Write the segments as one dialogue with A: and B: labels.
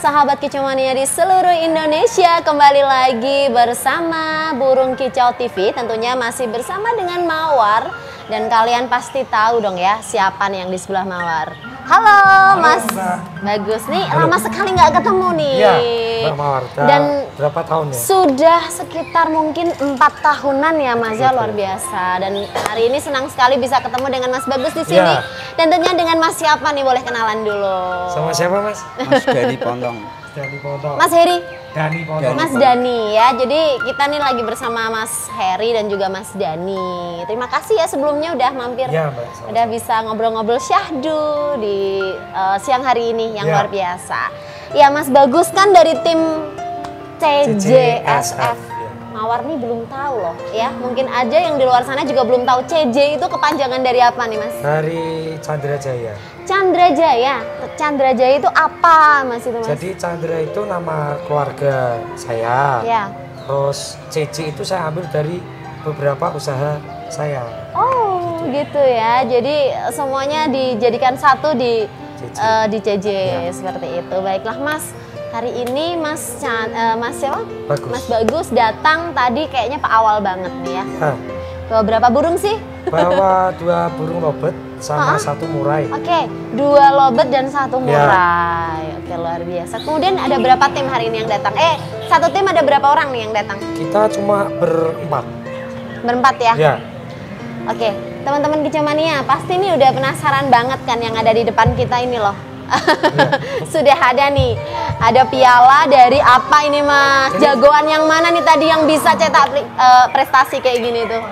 A: sahabat Kicau Mania di seluruh Indonesia, kembali lagi bersama Burung Kicau TV. Tentunya masih bersama dengan Mawar. Dan kalian pasti tahu dong ya siapa nih yang di sebelah Mawar. Halo Mas. Bagus nih. Halo. Lama sekali nggak ketemu nih.
B: Iya, Mbak Mawar. Dan berapa tahun ya?
A: Sudah sekitar mungkin 4 tahunan ya Mas ya, luar biasa. Dan hari ini senang sekali bisa ketemu dengan Mas Bagus di sini.
B: Ya.
A: Dan tentunya dengan Mas siapa nih, boleh kenalan dulu.
B: Sama siapa Mas?
C: Mas Dani Pontong.
B: Dani Pontong.
A: Mas Heri.
B: Dani Pontong.
A: Mas Dani ya. Jadi kita nih lagi bersama Mas Heri dan juga Mas Dani. Terima kasih ya sebelumnya udah mampir.
B: Ya, Mbak.
A: Udah bisa ngobrol-ngobrol syahdu di siang hari ini yang luar biasa. Ya Mas Bagus kan dari tim CJSF. Mawar nih belum tahu loh ya. Mungkin aja yang di luar sana juga belum tahu CJ itu kepanjangan dari apa nih Mas?
B: Dari Chandra Jaya.
A: Chandra Jaya. Chandra Jaya itu apa Mas itu Mas?
B: Jadi Chandra itu nama keluarga saya.
A: Ya.
B: Terus CJ itu saya ambil dari beberapa usaha saya.
A: Oh gitu ya. Jadi semuanya dijadikan satu di CJ
B: Ya.
A: seperti itu. Baiklah Mas. Hari ini Mas siapa?
B: Bagus.
A: Mas Bagus datang tadi kayaknya awal banget nih ya.
B: Ya.
A: Bawa berapa burung sih?
B: Bawa 2 burung lobet sama 1 murai.
A: Oke, 2 lobet dan 1 murai. Oke, luar biasa. Kemudian ada berapa tim hari ini yang datang? Satu tim ada berapa orang nih yang datang?
B: Kita cuma berempat.
A: Berempat ya?
B: Ya.
A: Oke, teman-teman Kicau Mania pasti nih udah penasaran banget kan yang ada di depan kita ini loh. Sudah ada nih, ada piala dari apa ini Mas? Jagoan yang mana nih tadi yang bisa cetak prestasi kayak gini tuh?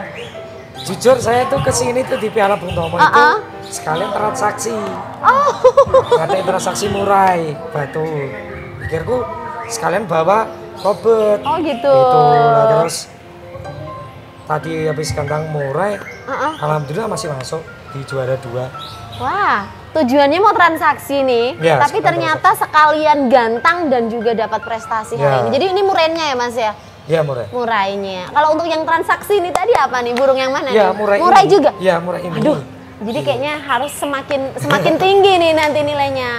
B: Jujur saya tuh kesini tuh di Piala Bung Tomo itu sekalian transaksi.
A: Oh.
B: Ada transaksi murai batu. Pikirku sekalian bawa lobet.
A: Oh gitu.
B: Gitu. Nah, terus tadi habis kandang murai, alhamdulillah masih masuk di juara 2.
A: Wah, tujuannya mau transaksi nih,
B: Ya,
A: tapi ternyata sekalian gantang dan juga dapat prestasi hari ini. Jadi ini murainya ya Mas ya?
B: Ya murai.
A: Murainya. Kalau untuk yang transaksi ini tadi apa nih? Burung yang mana
B: Ya,
A: nih?
B: murai
A: juga?
B: Ya murai ini.
A: Aduh, jadi kayaknya harus semakin tinggi nih nanti nilainya.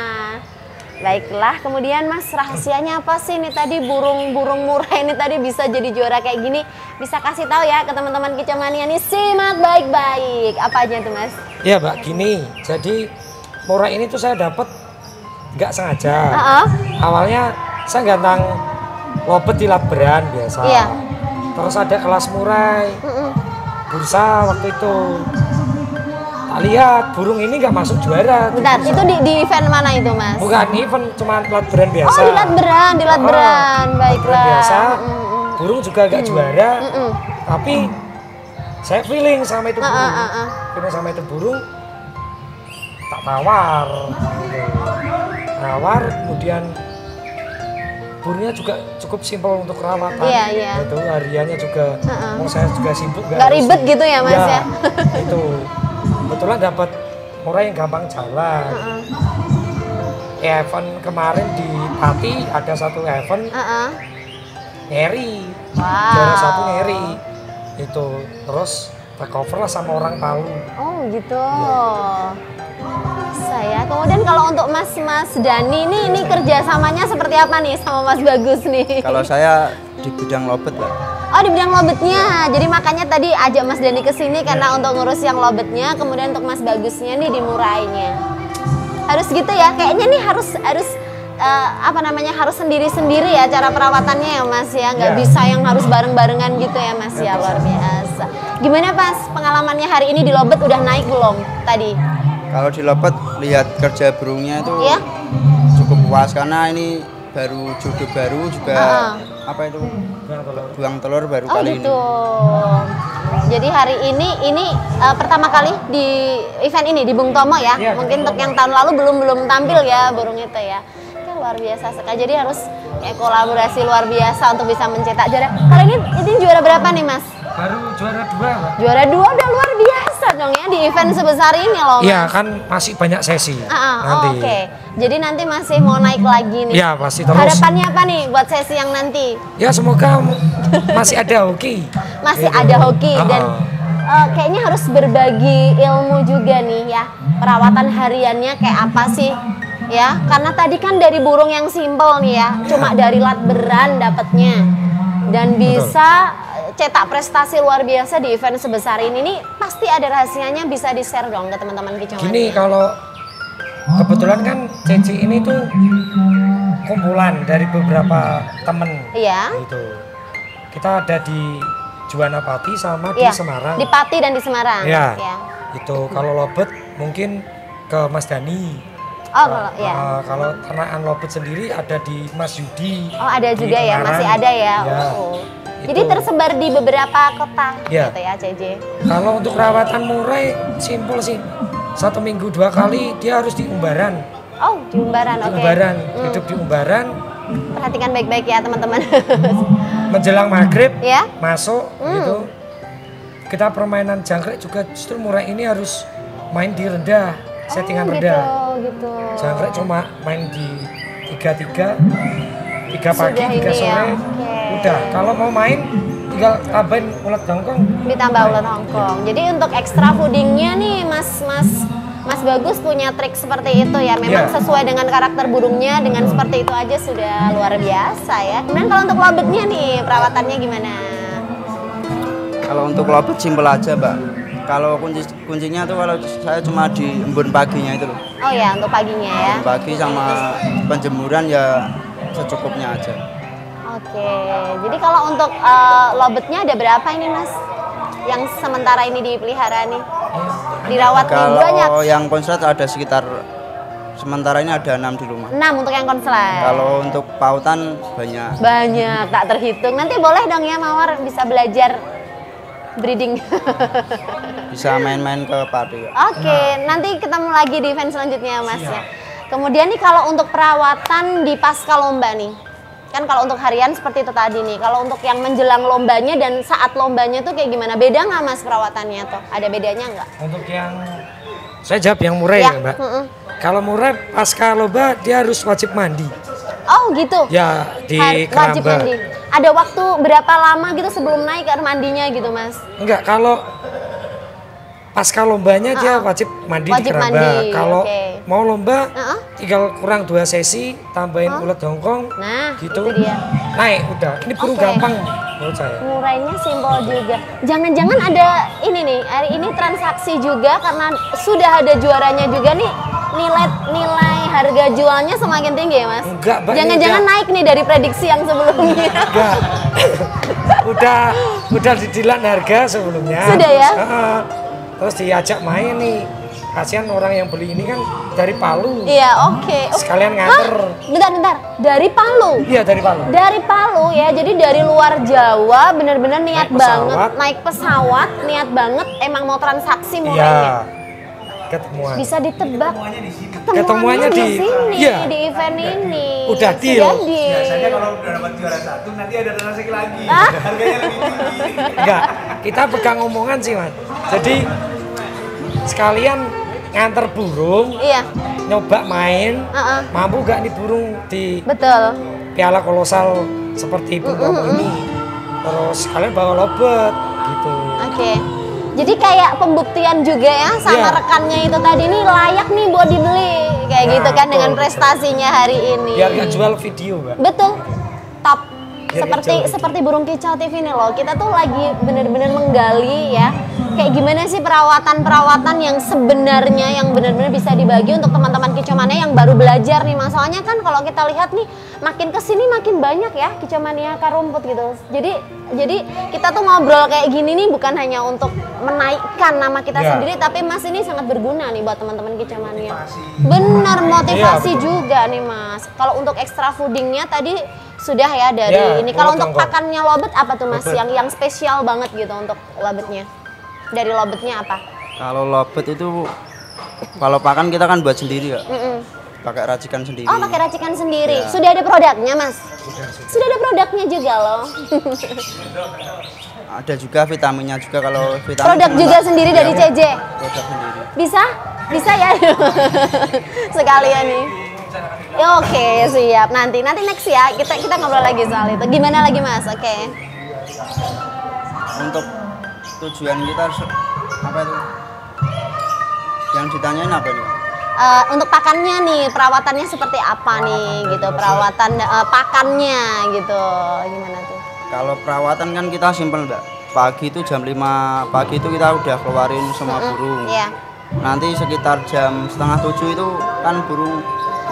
A: Baiklah, kemudian Mas rahasianya apa sih nih tadi burung-burung murai ini tadi bisa jadi juara kayak gini? Bisa kasih tahu ya ke teman-teman Kicau Mania nih, simak baik-baik. Apa aja tuh Mas?
B: Ya Mbak, gini. Jadi murai ini tuh saya dapat nggak sengaja. Awalnya saya gantang lobet di Laberan biasa.
A: Iya.
B: Terus ada kelas murai. Bursa waktu itu. Tak lihat burung ini nggak masuk juara.
A: Bentar, itu di event mana itu Mas?
B: Bukan event, cuma Laberan biasa.
A: Oh di Latberan, baiklah.
B: Biasa. Burung juga nggak juara. Tapi saya feeling sama itu burung. Feeling sama itu burung. Tak tawar. Tawar, kemudian burungnya juga cukup simpel untuk perawatan.
A: Iya.
B: Itu hariannya juga. Saya juga sibuk.
A: Nggak ribet gitu ya Mas ya?
B: Itu. Kebetulan dapat murai yang gampang jalan. Event kemarin di Pati ada satu event Ngeri, juara 1 Ngeri itu, terus recover lah sama orang Palu.
A: Oh gitu. Saya kemudian kalau untuk Mas Dani ini kerjasamanya seperti apa nih sama Mas Bagus nih?
C: Kalau saya di bidang lobet lah.
A: Oh di bidang lobetnya, jadi makanya tadi ajak Mas Dani ke sini karena untuk ngurus yang lobetnya, kemudian untuk Mas Bagusnya nih di murainya. Harus gitu ya, kayaknya nih harus harus sendiri-sendiri ya cara perawatannya ya Mas ya, nggak bisa yang harus bareng-barengan gitu ya Mas ya, luar biasa. Gimana Pas pengalamannya hari ini di lobet, udah naik belum tadi?
C: Kalau di lobet lihat kerja burungnya itu cukup puas karena ini baru jodoh baru juga apa itu buang telur baru kali
A: gitu. Jadi hari ini pertama kali di event ini di Bung Tomo ya. Mungkin untuk yang tahun lalu belum tampil ya burung itu ya. Luar biasa sekali. Jadi harus kolaborasi luar biasa untuk bisa mencetak juara. Kali ini juara berapa nih Mas?
B: Baru juara 2 Mbak.
A: Juara 2 udah luar biasa dong ya di event sebesar ini loh Mas.
B: Iya kan masih banyak sesi nanti.
A: Oke. Jadi nanti masih mau naik lagi nih.
B: Iya pasti terus.
A: Harapannya apa nih buat sesi yang nanti?
B: Ya semoga masih ada hoki.
A: Masih ada hoki dan kayaknya harus berbagi ilmu juga nih ya. Perawatan hariannya kayak apa sih? Ya, karena tadi kan dari burung yang simpel nih ya, cuma dari lat beran dapatnya. Dan bisa cetak prestasi luar biasa di event sebesar ini nih, pasti ada rahasianya, bisa di-share dong ke teman-teman Kicau Mania.
B: Gini, kalau kebetulan kan Ceci ini tuh kumpulan dari beberapa temen.
A: Iya.
B: Gitu. Kita ada di Juwana Pati sama di Semarang.
A: Di Pati dan di Semarang.
B: Ya. Itu kalau lobet mungkin ke Mas Dani.
A: Oh,
B: kalau ternakan lobet sendiri ada di Mas Yudi.
A: Oh, ada juga ya, masih ada ya. Oh. Jadi tersebar di beberapa kota gitu ya, CJ.
B: Kalau untuk perawatan murai simpel sih. 1 minggu 2 kali dia harus di Umbaran.
A: Oh, di Umbaran, oke.
B: Umbaran, hidup di Umbaran.
A: Perhatikan baik-baik ya teman-teman.
B: Menjelang maghrib masuk gitu. Kita permainan jangkrik juga justru murai ini harus main di rendah, settingan rendah.
A: Gitu.
B: Jangkrik cuma main di 3-3 pagi, 3 sore. Udah, kalau mau main tinggal tambahin ulet hongkong.
A: Ditambah ulet hongkong. Jadi untuk extra foodingnya nih Mas Bagus punya trik seperti itu ya. Memang sesuai dengan karakter burungnya, dengan seperti itu aja sudah luar biasa ya. Kemudian kalau untuk lobetnya nih, perawatannya gimana?
C: Kalau untuk lobet simpel aja, Mbak. Kalau kuncinya tuh kalau saya cuma di embun paginya itu loh.
A: Oh ya, untuk paginya ya.
C: Embun pagi sama penjemuran ya secukupnya aja.
A: Oke, jadi kalau untuk lobetnya ada berapa ini Mas? Yang sementara ini dipelihara nih? Dirawat
C: kalau
A: banyak?
C: Kalau yang konslet ada sekitar, sementara ini ada 6 di rumah.
A: 6 untuk yang konslet?
C: Kalau untuk pautan banyak.
A: Banyak, tak terhitung. Nanti boleh dong ya Mawar bisa belajar breeding.
C: Bisa main-main ke padi.
A: Oke, nanti ketemu lagi di event selanjutnya Mas ya. Kemudian nih kalau untuk perawatan di pasca lomba nih, kan kalau untuk harian seperti itu tadi nih, kalau untuk yang menjelang lombanya dan saat lombanya tuh kayak gimana? Beda nggak Mas perawatannya tuh? Ada bedanya nggak?
B: Untuk yang, saya jawab yang murai ya Mbak. Kalau murai pasca lomba dia harus wajib mandi.
A: Oh gitu?
B: Ya, di
A: wajib
B: keramba.
A: mandi. Ada waktu berapa lama gitu sebelum naik air mandinya gitu Mas?
B: Enggak, kalau pasca lombanya dia wajib mandi di keramba. Kalau mau lomba tinggal kurang 2 sesi, tambahin ulet hongkong.
A: Nah,
B: gitu.
A: Itu dia.
B: Naik udah. Ini burung gampang menurut saya.
A: Murainya simpel juga. Jangan-jangan ada ini nih, hari ini transaksi juga karena sudah ada juaranya juga nih. Nilai harga jualnya semakin tinggi ya Mas?
B: Enggak,
A: jangan-jangan naik nih dari prediksi yang sebelumnya.
B: Enggak. udah didilan harga sebelumnya.
A: Sudah ya?
B: Terus diajak main nih. Kasihan orang yang beli ini kan dari Palu.
A: Iya, oke.
B: Sekalian nganter.
A: Bentar. Dari Palu?
B: Iya, dari Palu.
A: Dari Palu ya, jadi dari luar Jawa bener-bener niat banget. Naik pesawat, niat banget emang mau transaksi murainya.
B: Ketemuan.
A: Bisa ditebak.
B: Ketemuannya di
A: sini, di event ini.
B: Udah deal.
D: Biasanya kalau udah dapat juara 1 nanti ada transaksi lagi. Harganya lebih tinggi.
B: Enggak, kita pegang omongan sih Mas. Jadi sekalian nganter burung.
A: Iya.
B: Nyoba main. Mampu gak nih burung di Piala Kolosal seperti burung ini. Terus kalian bawa lobet gitu.
A: Oke. Jadi kayak pembuktian juga ya sama rekannya itu tadi nih layak nih buat dibeli kayak gitu kan dengan prestasinya hari ini.
B: Biar gak jual video, Mbak.
A: Betul. Top. Seperti Burung Kicau TV nih loh. Kita tuh lagi bener-bener menggali ya. Kayak gimana sih perawatan yang sebenarnya yang benar-benar bisa dibagi untuk teman-teman Kicau Mania yang baru belajar nih. Masalahnya kan kalau kita lihat nih makin kesini makin banyak ya Kicau Mania akar rumput gitu. Jadi kita tuh ngobrol kayak gini nih bukan hanya untuk menaikkan nama kita sendiri, tapi Mas ini sangat berguna nih buat teman-teman Kicau Mania. Bener motivasi juga nih Mas. Kalau untuk extra foodingnya tadi sudah ya dari ini. Kalau untuk pakannya lobet apa tuh Mas? Yang spesial banget gitu untuk lobetnya? Dari lobetnya apa?
C: Kalau lobet itu kalau pakan kita kan buat sendiri ya. Pakai racikan sendiri.
A: Oh, pakai racikan sendiri. Ya. Sudah ada produknya, Mas? Sudah ada produknya juga loh.
C: Ada juga vitaminnya juga kalau vitamin.
A: Produk juga sendiri dari CJ.
C: Produk sendiri.
A: Bisa? Bisa ya. Sekalian nih. Ya, oke, siap. Nanti next ya. Kita ngobrol lagi soal itu. Gimana lagi, Mas? Oke.
C: Untuk tujuan kita apa itu? Yang ditanyain apa nih?
A: untuk pakannya nih, perawatannya seperti apa nih gitu, perawatan pakannya gitu, gimana tuh?
C: Kalau perawatan kan kita simpel Mbak. Pagi itu jam 5 pagi itu kita udah keluarin semua burung.
A: Iya.
C: Nanti sekitar jam setengah 7 itu kan burung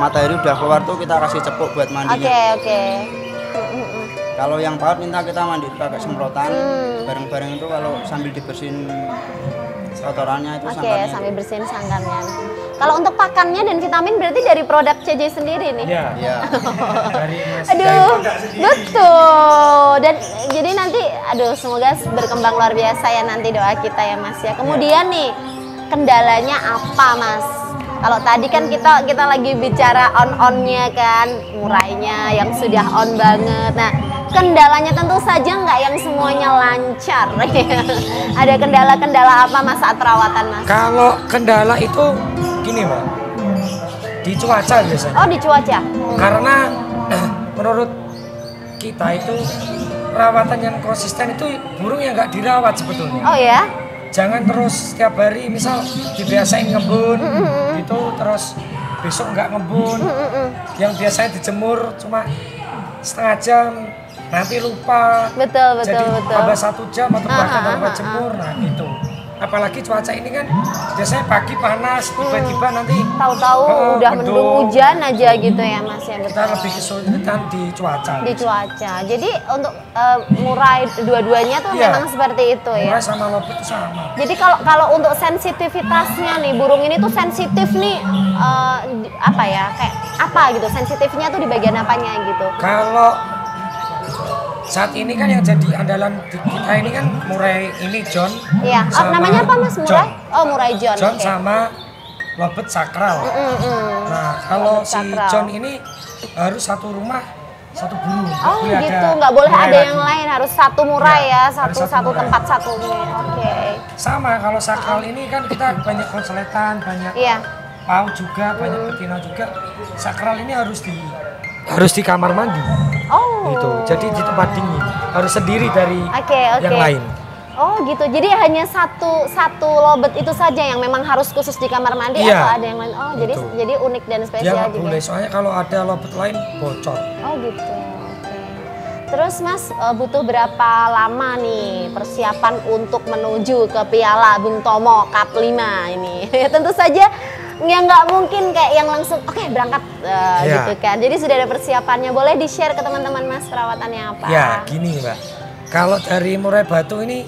C: matahari udah keluar tuh kita kasih cepuk buat mandinya.
A: Oke.
C: Kalau yang paut minta kita mandi pakai semprotan. Bareng-bareng itu kalau sambil dibersihin kotorannya itu sangkarnya.
A: Sambil bersihin sangkarnya. Kalau untuk pakannya dan vitamin berarti dari produk CJ sendiri nih?
B: Iya. Dari Mas.
A: Aduh, betul. Dan jadi nanti, semoga berkembang luar biasa ya nanti doa kita ya Mas ya. Kemudian nih, kendalanya apa Mas? Kalau tadi kan kita lagi bicara on-onnya kan, murainya yang sudah on banget. Nah, kendalanya tentu saja nggak yang semuanya lancar. Ada kendala-kendala apa Mas saat perawatan Mas?
B: Kalau kendala itu gini Mbak, di cuaca biasanya.
A: Oh, di cuaca.
B: Karena menurut kita itu perawatan yang konsisten itu burung yang nggak dirawat sebetulnya.
A: Oh ya?
B: Jangan terus setiap hari misal dibiasain ngebun gitu terus besok nggak ngebun. Yang biasanya dijemur cuma setengah jam nanti lupa.
A: Betul.
B: Jadi tambah 1 jam atau bahkan tanpa jemur. Nah itu. Apalagi cuaca ini kan biasanya pagi panas, tiba-tiba nanti
A: tahu-tahu udah mendung hujan aja gitu ya Mas ya.
B: Kita lebih kesulitan di cuaca.
A: Di cuaca. Jadi untuk murai dua-duanya tuh memang seperti itu ya.
B: Murai sama lobet itu sama.
A: Jadi kalau untuk sensitivitasnya nih, burung ini tuh sensitif nih apa ya? Kayak apa gitu? Sensitifnya tuh di bagian apanya gitu?
B: Kalau saat ini kan yang jadi andalan di kita ini kan murai ini John.
A: Iya. Namanya apa Mas? Murai?
B: John.
A: Oh, murai John.
B: John sama lobet sakral. Nah, kalau si John ini harus satu rumah satu burung.
A: Oh gitu, nggak boleh ada yang lain, harus satu murai ya, satu tempat satu. Oke.
B: Sama kalau sakral ini kan kita banyak konsletan, banyak paut juga, banyak betina juga. Sakral ini harus di kamar mandi.
A: Oh.
B: Gitu. Jadi di tempat dingin. Harus sendiri dari yang lain.
A: Oh gitu. Jadi hanya satu lobet itu saja yang memang harus khusus di kamar mandi atau ada yang lain? Oh, gitu. jadi unik dan spesial
B: dia
A: juga.
B: Boleh, soalnya kalau ada lobet lain bocor.
A: Oh gitu. Oke. Terus Mas butuh berapa lama nih persiapan untuk menuju ke Piala Bung Tomo Cup 5 ini? Tentu saja nggak mungkin kayak yang langsung berangkat gitu kan. Jadi sudah ada persiapannya. Boleh di-share ke teman-teman Mas perawatannya apa? Ya
B: gini Mbak. Kalau dari murai batu ini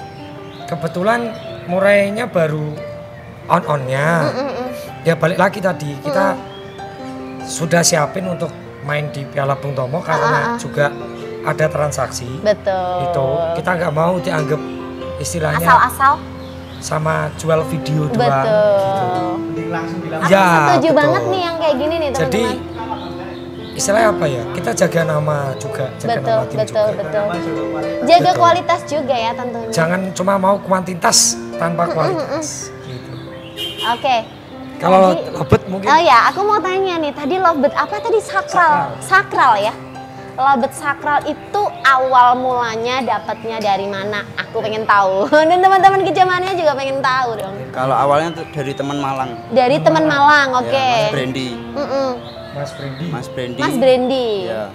B: kebetulan murainya baru on-onnya. Ya balik lagi tadi kita sudah siapin untuk main di Piala Bung Tomo karena juga ada transaksi.
A: Betul.
B: Itu kita nggak mau dianggap istilahnya
A: asal-asal
B: sama jual video doang.
A: Betul.
B: Gitu.
D: Langsung bilang.
A: Aku setuju banget nih yang kayak gini nih teman-teman.
B: Jadi istilahnya apa ya? Kita jaga nama juga, jaga nama tim juga.
A: Betul. Jaga kualitas juga ya tentunya.
B: Jangan cuma mau kuantitas tanpa kualitas. Gitu.
A: Oke.
B: Kalau lobet mungkin.
A: Oh ya, aku mau tanya nih. Tadi lobet apa tadi? Sakral ya. Lobet sakral itu awal mulanya dapatnya dari mana? Aku pengen tahu. Dan teman-teman kejamannya juga pengen tahu dong.
C: Kalau awalnya dari teman Malang.
A: Dari teman Malang, oke.
C: Ya, Mas Brandy.
B: Mas Brandy.
C: Ya.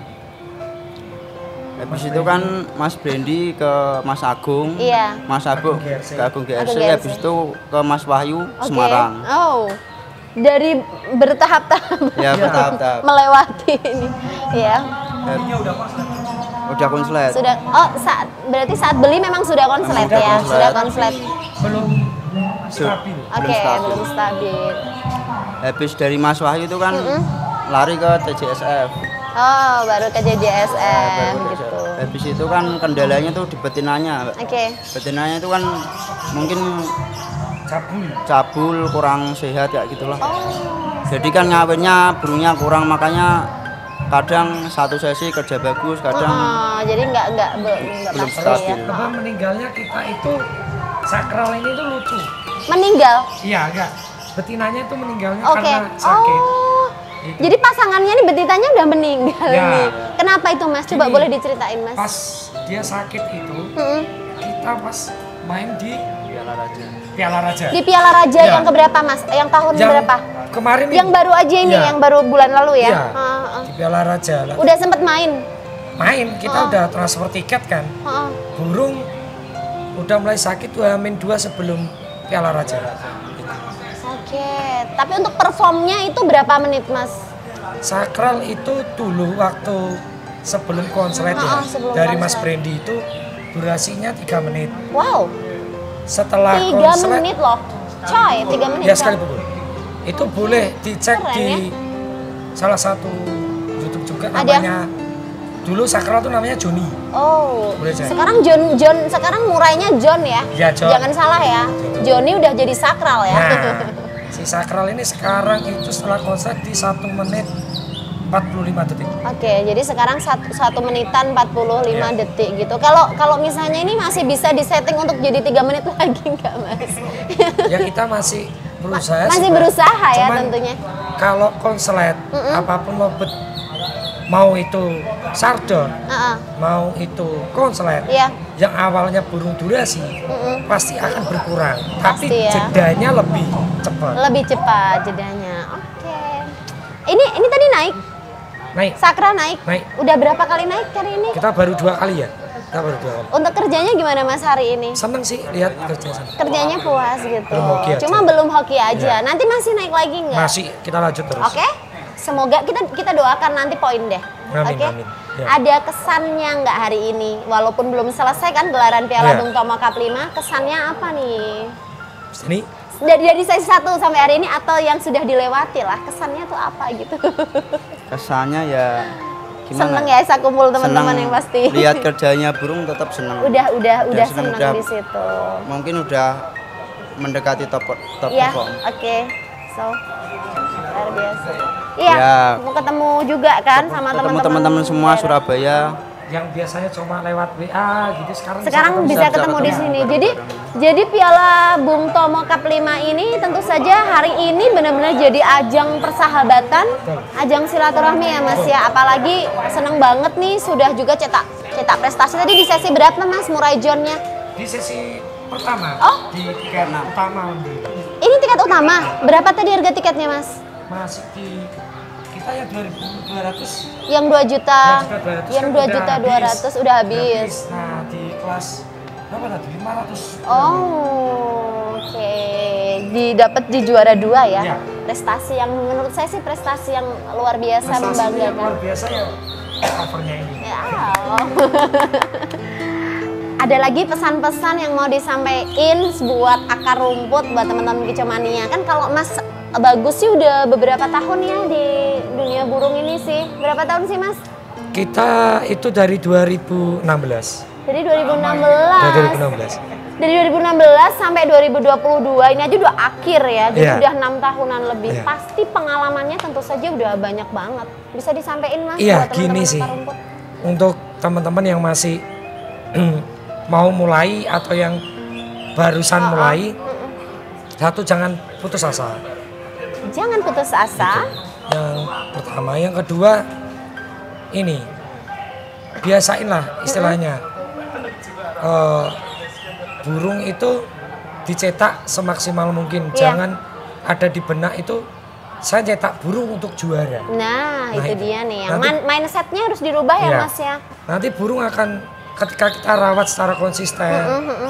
C: Habis itu kan Mas Brandy ke Mas Agung.
A: Iya.
C: Mas Agung ke Agung GRC. Habis itu ke Mas Wahyu Semarang.
A: Oh. Dari bertahap-tahap.
C: Ya, bertahap-tahap.
A: Melewati ini. Ya.
C: Udah konslet.
A: Sudah. Oh, berarti saat beli memang sudah konslet ya. Sudah konslet.
B: Belum stabil.
A: Oke, belum stabil.
C: Habis dari Mas Wahyu itu kan lari ke TJSF.
A: Oh, baru ke JJSF gitu.
C: Habis itu kan kendalanya tuh di betinanya.
A: Oke.
C: Betinanya itu kan mungkin cabul kurang sehat ya gitulah.
A: Oh.
C: Jadi kan ngawinnya burungnya kurang, makanya kadang satu sesi kerja bagus, kadang
A: jadi nggak
C: belum
A: pasti
C: stabil.
A: ya.
B: Bahkan meninggalnya kita itu sakral ini tuh lucu.
A: Meninggal?
B: Iya, enggak. Betinanya itu meninggalnya karena sakit.
A: Oh. Gitu. Jadi pasangannya nih betinanya udah meninggal nih. Kenapa itu Mas? Coba
B: Gini,
A: boleh diceritain Mas.
B: Pas dia sakit itu, kita pas main di Piala Raja.
A: Di Piala Raja
B: Ya.
A: yang keberapa Mas? Yang tahun
B: Yang
A: berapa?
B: kemarin
A: Yang
B: ini.
A: baru aja ini,
B: Ya.
A: yang baru bulan lalu ya?
B: Iya, di Piala Raja. Lah.
A: Udah sempet main?
B: Main, kita udah transfer tiket kan.
A: Heeh.
B: Burung udah mulai sakit 2 sebelum Piala Raja.
A: Oke, tapi untuk performnya itu berapa menit Mas?
B: Sakral itu dulu waktu sebelum konslet ya,
A: sebelum
B: dari Mas
A: konslet.
B: Brandy itu durasinya 3 menit.
A: Wow,
B: Setelah
A: 3
B: konslet,
A: menit loh. Coy, 3 menit.
B: ya
A: Coy.
B: sekali pukul. Itu boleh dicek
A: Keren,
B: di
A: ya.
B: salah satu YouTube juga
A: Ada.
B: namanya. Dulu Sakral tuh namanya Joni.
A: Oh,
B: Boleh cek.
A: sekarang sekarang murainya John ya?
B: Ya, John.
A: Jangan salah ya. Johnny udah jadi sakral ya.
B: Nah, si Sakral ini sekarang itu setelah konslet di 1 menit 45 detik.
A: Oke, jadi sekarang 1 menitan 45
B: Ya.
A: detik gitu. Kalau misalnya ini masih bisa disetting untuk jadi 3 menit lagi nggak Mas?
B: Ya kita masih berusaha.
A: Masih
B: sih, Mbak.
A: berusaha ya
B: Cuman
A: tentunya.
B: Kalau konslet apapun lobet, mau itu sardon,
A: Heeh.
B: mau itu konslet,
A: Iya.
B: yang awalnya burung durasi pasti akan berkurang, tapi
A: Pasti ya.
B: jedanya lebih cepat.
A: Lebih cepat jedanya. Oke. Ini tadi naik,
B: Naik,
A: sakral naik.
B: Naik.
A: Udah berapa kali naik hari ini?
B: kita baru 2 kali ya, kita baru 2 kali.
A: Untuk kerjanya gimana Mas hari ini?
B: Seneng sih lihat kerja sana.
A: Kerjanya puas gitu.
B: Belum hoki aja.
A: Cuma belum hoki aja.
B: Ya.
A: Nanti masih naik lagi nggak?
B: Masih kita lanjut terus.
A: Oke. Semoga kita doakan nanti poin deh.
B: Amin,
A: Oke.
B: amin. Ya.
A: Ada kesannya nggak hari ini? Walaupun belum selesai kan gelaran Piala
B: Ya.
A: Bung Tomo Cup 5, kesannya apa nih?
B: Ini
A: Dari sesi 1 sampai hari ini atau yang sudah dilewati lah, kesannya tuh apa gitu?
C: Kesannya ya gimana?
A: Seneng ya saya kumpul teman-teman
C: Seneng.
A: yang pasti.
C: Lihat kerjanya burung tetap seneng.
A: udah
C: seneng,
A: seneng di situ.
C: Mungkin udah mendekati top
A: Iya,
C: perform.
A: oke. So, luar biasa. Iya,
C: Ya.
A: mau ketemu juga kan sama
C: Ketemu
A: teman-teman.
C: teman-teman semua
A: daerah.
C: Surabaya.
B: yang biasanya cuma lewat WA gitu
A: Sekarang bisa ketemu di sini.
C: bareng-bareng.
A: Jadi Piala Bung Tomo Cup 5 ini tentu saja hari ini benar-benar jadi ajang persahabatan, ajang silaturahmi ya Mas ya. Apalagi seneng banget nih sudah juga cetak prestasi. Tadi di sesi berapa Mas Murai John-nya?
B: di sesi pertama
A: Oh.
B: di tiket utama
A: Ini tiket utama. Berapa tadi harga tiketnya Mas?
B: masih di kita yang 2.200
A: Yang 2 juta, yang 2
B: kan
A: juta
B: udah
A: 200 udah habis.
B: Nah di kelas berapa tadi 500.
A: Oh, oke. Didapat di juara 2 ya.
B: Iya.
A: Prestasi yang menurut saya sih prestasi yang luar biasa
B: Prestasinya yang
A: membanggakan.
B: luar biasa ya covernya ini.
A: Ya Allah. Ada lagi pesan-pesan yang mau disampaikan buat akar rumput buat teman-teman Kicomania. Kan kalau Mas Bagus sih udah beberapa tahun ya di dunia burung ini sih. Berapa tahun sih Mas?
B: Kita itu dari 2016.
A: Dari 2016.
B: Dari 2016.
A: Dari 2016 sampai 2022 ini aja udah akhir ya. Jadi
B: Iya.
A: udah 6 tahunan lebih.
B: Iya.
A: Pasti pengalamannya tentu saja udah banyak banget. Bisa disampaikan Mas
B: Iya,
A: buat teman-teman
B: gini sih.
A: akar rumput?
B: Untuk teman-teman yang masih mau mulai atau yang barusan mulai, satu jangan putus asa.
A: Jangan putus asa.
B: Yang pertama, yang kedua ini biasain lah istilahnya. Burung itu dicetak semaksimal mungkin.
A: Iya.
B: Jangan ada di benak itu saya cetak burung untuk juara.
A: Nah, itu
B: itu.
A: dia nih. Yang
B: Nanti-
A: mindsetnya harus dirubah ya
B: Iya.
A: Mas ya.
B: Nanti burung akan ketika kita rawat secara konsisten,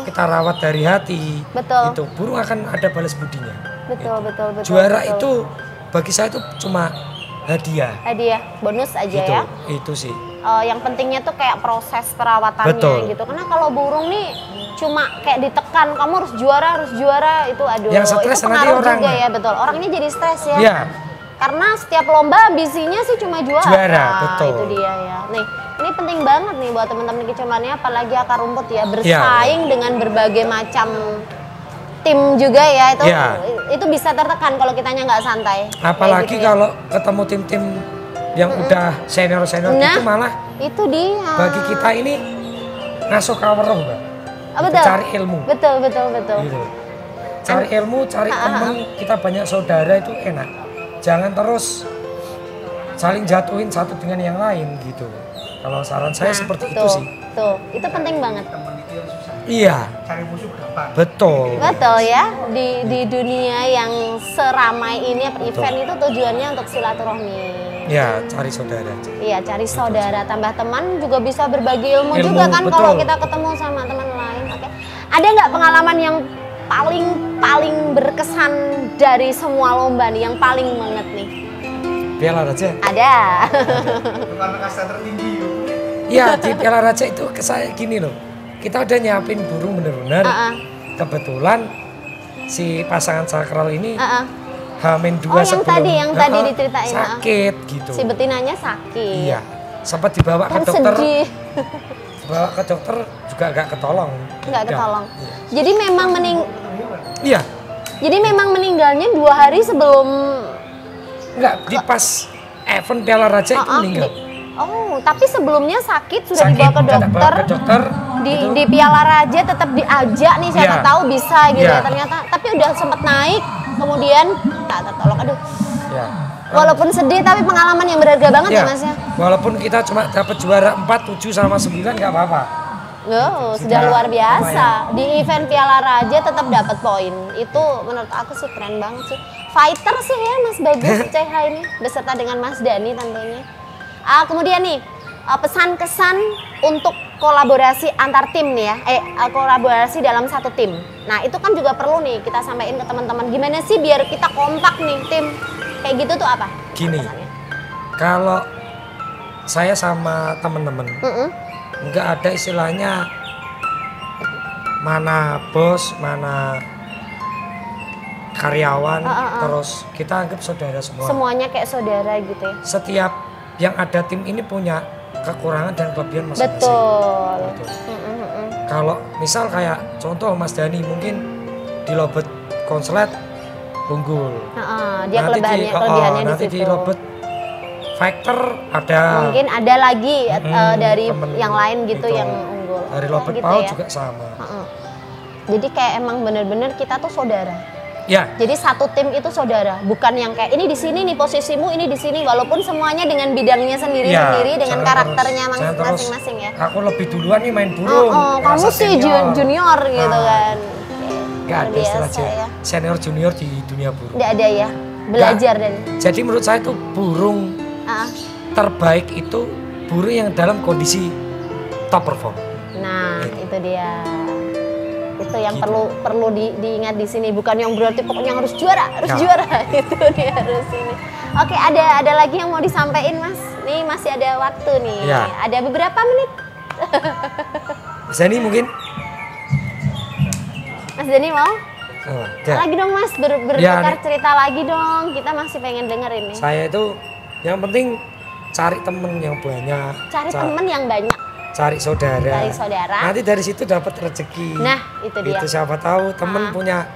B: kita rawat dari hati,
A: Betul.
B: itu burung akan ada balas budinya.
A: Betul.
B: Juara
A: betul.
B: itu bagi saya itu cuma hadiah.
A: hadiah bonus aja
B: Gitu,
A: ya.
B: itu sih.
A: Yang pentingnya tuh kayak proses perawatannya
B: Betul.
A: gitu. Karena kalau burung nih cuma kayak ditekan, kamu harus juara itu aduh.
B: Yang stres
A: itu
B: nanti
A: pengaruh juga
B: orangnya.
A: ya, betul. Orangnya jadi stres ya.
B: Iya.
A: Karena setiap lomba ambisinya sih cuma juara.
B: Juara, betul.
A: Itu dia ya. Nih, ini penting banget nih buat teman-teman Kicomania apalagi akar rumput ya bersaing dengan berbagai macam tim juga ya. Itu bisa tertekan kalau kitanya nggak santai. Kayak
B: Apalagi
A: gitu ya.
B: kalau ketemu tim-tim yang udah senior-senior
A: Nah,
B: itu malah
A: itu dia.
B: bagi kita ini ngasuh kaweruh, Mbak. Itu
A: Betul.
B: cari ilmu.
A: Betul.
B: Gitu. Cari ilmu, cari teman, kita banyak saudara itu enak. Jangan terus saling jatuhin satu dengan yang lain gitu. Kalau saran saya seperti itu
A: Tuh,
B: sih.
A: Tuh, itu penting banget.
D: Temen itu yang susah.
B: Iya,
D: Cari musuh gampang.
B: betul.
A: Betul ya, di dunia yang seramai ini event itu tujuannya untuk silaturahmi.
B: Ya, cari saudara.
A: Iya, cari saudara, tambah teman juga bisa berbagi ilmu
B: Ilmu,
A: juga kan
B: betul.
A: kalau kita ketemu sama teman lain. Oke. Ada nggak pengalaman yang paling berkesan dari semua lomba nih, yang paling banget nih?
B: Piala Raja.
A: Ada.
D: Itu karena kasta tertinggi itu.
B: Iya, di Piala Raja itu saya gini loh. Kita udah nyiapin burung bener-bener. Kebetulan si pasangan sakral ini H-2
A: Oh, yang
B: sebelum
A: tadi diceritain.
B: sakit gitu.
A: Si betinanya sakit.
B: Iya, sempat dibawa ke
A: Kan
B: dokter.
A: sedih.
B: Dibawa ke dokter juga gak ketolong.
A: Nggak
B: Udah.
A: ketolong.
B: Iya.
A: Jadi memang
B: Iya,
A: Jadi memang meninggalnya 2 hari sebelum
B: enggak di pas event Piala Raja itu meninggal.
A: Oh, tapi sebelumnya sakit sudah
B: Sakit,
A: dibawa ke
B: udah
A: dokter.
B: ke dokter.
A: Di Piala Raja tetap diajak nih, siapa
B: Iya.
A: tahu bisa gitu
B: Iya.
A: ya ternyata. Tapi udah sempat naik, kemudian tak tertolong. Aduh.
B: Ya.
A: Walaupun sedih tapi pengalaman yang berharga banget ya, Mas ya.
B: Walaupun kita cuma dapat juara 4, 7 sama 9 nggak apa-apa.
A: Oh, sudah
B: Sudah
A: luar biasa.
B: lumayan.
A: Di event Piala Raja tetap dapat poin. Itu menurut aku sih keren banget sih. Fighter sih ya Mas Bagus CH ini beserta dengan Mas Dani tentunya. Kemudian nih pesan-kesan untuk kolaborasi antar tim nih ya. Kolaborasi dalam satu tim. Nah, itu kan juga perlu nih kita sampaikan ke teman-teman. Gimana sih biar kita kompak nih tim? Kayak gitu tuh apa?
B: Gini.
A: Pesannya?
B: Kalau saya sama temen-temen nggak ada istilahnya mana bos, mana karyawan, terus kita anggap saudara semua.
A: Semuanya kayak saudara gitu ya.
B: Setiap yang ada tim ini punya kekurangan dan kelebihan masing-masing.
A: Betul.
B: Gitu. Kalau misal kayak contoh Mas Dani mungkin di lobet konslet unggul.
A: Dia kelebihannya di
B: nanti
A: situ.
B: di lobet fighter ada.
A: Mungkin ada lagi dari
B: temen
A: yang lain gitu
B: gitu.
A: yang unggul.
B: Dari lobet
A: gitu
B: paut
A: ya.
B: juga sama.
A: Jadi kayak emang bener-bener kita tuh saudara.
B: Ya,
A: Jadi satu tim itu saudara, bukan yang kayak ini di sini nih posisimu, ini di sini, walaupun semuanya dengan bidangnya sendiri-sendiri, dengan
B: jangan
A: karakternya
B: terus- jangan terus,
A: masing-masing ya.
B: Aku lebih duluan nih main burung.
A: Kamu
B: merasa
A: sih junior gitu kan.
B: Gak
A: Luar
B: ada istilah
A: biasa ya.
B: senior junior di dunia burung.
A: Nggak ada ya, belajar dan.
B: Jadi menurut saya itu burung
A: Ah,
B: terbaik itu burung yang dalam kondisi top perform.
A: Nah, itu dia. Itu yang
B: Gitu.
A: perlu diingat di sini, bukan yang berarti pokoknya harus juara,
B: Nah.
A: juara itu dia harus ini. Oke, ada lagi yang mau disampaikan Mas? Nih masih ada waktu nih.
B: Ya.
A: Ada beberapa menit.
B: Mas Dani mungkin?
A: Mas Dani mau?
B: Oh, ya.
A: Lagi dong Mas, bertukar
B: Ya,
A: cerita lagi dong. Kita masih pengen denger ini.
B: Saya itu yang penting cari temen yang banyak.
A: Cari temen yang banyak.
B: Cari saudara.
A: Cari saudara.
B: Nanti dari situ dapat rezeki.
A: Nah, itu dia.
B: Itu siapa tahu temen punya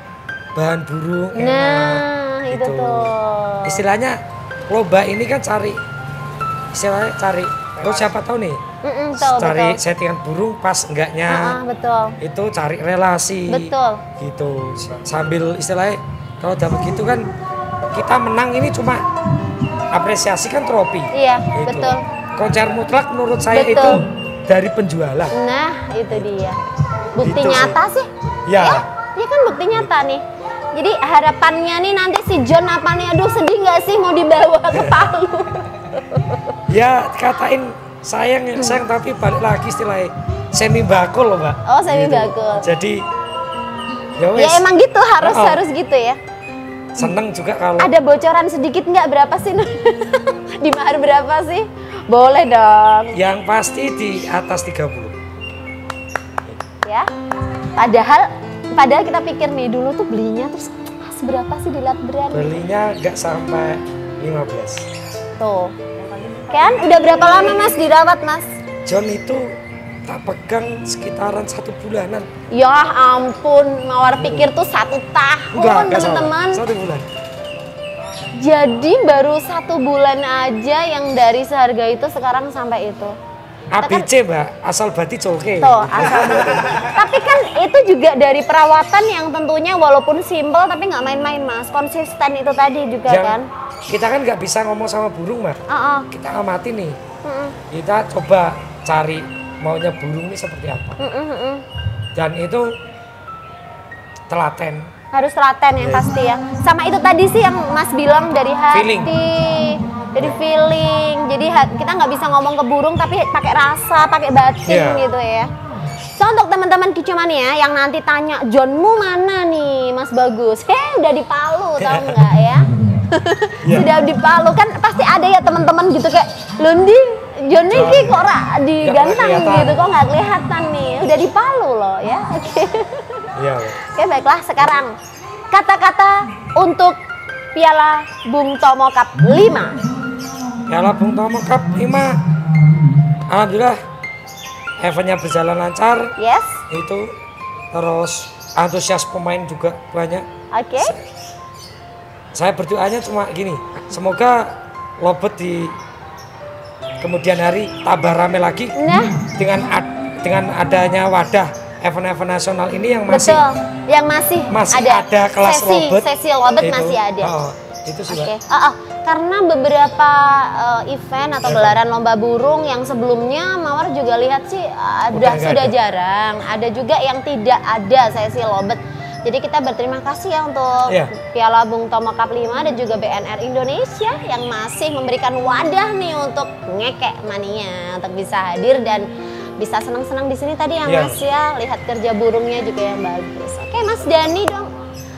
B: bahan burung enak.
A: Nah, itu
B: gitu.
A: tuh.
B: Istilahnya lomba ini kan istilahnya cari. Terus siapa tahu nih
A: Betul,
B: cari
A: betul.
B: settingan burung pas enggaknya.
A: Betul.
B: Itu cari relasi.
A: Betul.
B: Gitu. Sambil istilahnya kalau dapat gitu kan kita menang ini cuma apresiasi kan trofi.
A: Iya,
B: Gitu.
A: betul.
B: Konser mutlak menurut saya
A: Betul.
B: itu dari penjualan.
A: Nah, itu dia. Bukti
B: Gitu sih.
A: nyata sih.
B: Ya.
A: Ya kan bukti nyata nih. Jadi harapannya nih nanti si John apa nih, aduh sedih nggak sih mau dibawa ke Palu?
B: Ya katain sayang tapi balik lagi istilahnya semi bakul loh Mbak.
A: Oh, semi
B: Gitu.
A: bakul.
B: Jadi ya wes
A: Ya emang gitu
B: Oh.
A: harus gitu ya.
B: seneng juga kalau
A: Ada bocoran sedikit nggak berapa sih? Di mahar berapa sih? Boleh dong.
B: yang pasti di atas 30.
A: Ya. Padahal kita pikir nih dulu tuh belinya terus seberapa sih di Lat Brand?
B: Belinya nggak sampai 15.
A: Tuh. Kan udah berapa lama Mas dirawat Mas?
B: John itu tak pegang sekitaran 1 bulanan.
A: Ya ampun, Mawar pikir tuh 1 tahun
B: Enggak
A: teman-teman.
B: salah. 1 bulan.
A: Jadi baru 1 bulan aja yang dari seharga itu sekarang sampai itu.
B: ABC Mbak, asal bati coke.
A: Tuh, asal gitu. Tapi kan itu juga dari perawatan yang tentunya walaupun simple tapi nggak main-main Mas. Konsisten itu tadi juga
B: Yang
A: kan.
B: kita kan nggak bisa ngomong sama burung Mbak. Kita amati nih. Kita coba cari maunya burung ini seperti apa. Dan itu telaten.
A: Harus telaten yang pasti ya. Sama itu tadi sih yang Mas bilang dari hati,
B: Feeling.
A: dari feeling. Jadi kita nggak bisa ngomong ke burung tapi pakai rasa, pakai batin gitu ya. So untuk teman-teman Kicomania yang nanti tanya Johnmu mana nih Mas Bagus? Udah di Palu tahu nggak ya? Sudah di Palu kan pasti ada ya teman-teman gitu kayak Lundi John ini kok digantang gitu kok nggak kelihatan nih. Udah di Palu loh ya. Oke.
B: Iya.
A: Oke baiklah sekarang kata-kata untuk Piala Bung Tomo Cup 5.
B: Piala Bung Tomo Cup 5. Alhamdulillah eventnya berjalan lancar.
A: Yes.
B: Itu terus antusias pemain juga banyak.
A: Oke.
B: Saya berdoanya cuma gini, semoga Lobet di kemudian hari tambah rame lagi.
A: Nah,
B: dengan adanya wadah event-event nasional ini yang masih
A: betul, yang masih
B: ada kelas Lobet.
A: Sesi Lobet
B: Itu,
A: masih ada.
B: Itu sih.
A: Oke. Karena beberapa event atau gelaran lomba burung yang sebelumnya Mawar juga lihat sih sudah jarang. Ada juga yang tidak ada sesi Lobet. Jadi kita berterima kasih ya untuk Piala Bung Tomo Cup 5 dan juga BNR Indonesia yang masih memberikan wadah nih untuk ngekek mania untuk bisa hadir dan bisa senang-senang di sini tadi ya Mas ya, lihat kerja burungnya juga yang bagus. Oke Mas Dani dong.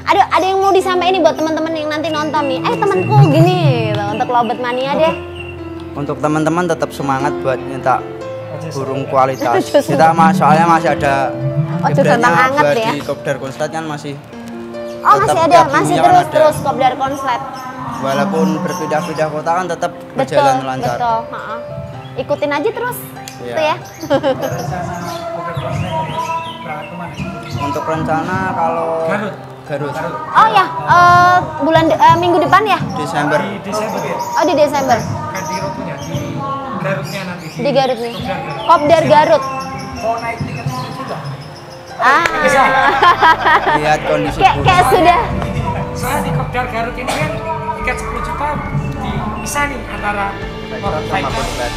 A: Ada yang mau disampaikan nih buat teman-teman yang nanti nonton nih. Temanku gini gitu, untuk Lobet Mania deh.
C: Untuk teman-teman tetap semangat buat nyetak burung kualitas. Kita soalnya masih ada eventnya buat di Kopdar Konslet kan masih.
A: Masih ada, masih terus Kopdar Konslet.
C: Walaupun berpindah-pindah kota kan tetap berjalan lancar.
A: Betul. Ikutin aja terus. Gitu ya.
C: Untuk rencana kalau Garut.
A: Oh ya, minggu depan ya?
C: Desember.
B: Di Desember ya.
A: Oh di Desember.
B: Kan di Rotunya, di Garutnya nanti.
A: Di Garut nih. Kopdar Garut.
D: Mau naik tiket sudah?
C: Lihat kondisi
A: kayak sudah.
B: Soalnya di Kopdar Garut ini kan tiket 10 juta bisa nih antara
C: Konslet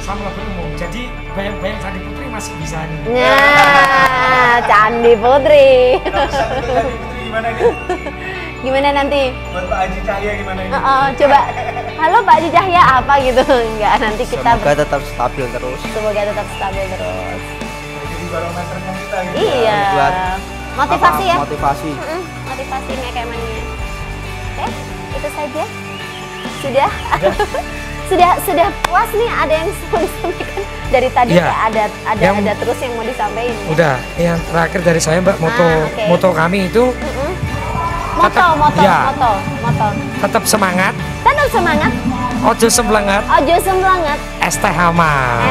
B: sama Lobet umum. Jadi bayang-bayang Candi Putri masih bisa nih.
A: Nah, Candi Putri.
D: Gimana nih?
A: Gimana nanti?
D: Buat Pak Haji Cahya gimana ini?
A: Coba, halo Pak Haji Cahya apa gitu? Enggak, nanti kita
C: semoga tetap stabil terus.
A: Semoga tetap stabil terus.
D: Jadi barometernya kita gitu.
A: Iya.
C: Buat
A: motivasi ya.
C: Motivasi.
A: Motivasi kayak mania. Itu saja. Sudah. sudah puas nih, ada yang mau disampaikan dari tadi kayak ada terus yang mau disampaikan ya?
B: Udah, yang terakhir dari saya Mbak, moto kami itu
A: moto
B: tetap semangat,
A: ojo semblangat,
B: es teh aman.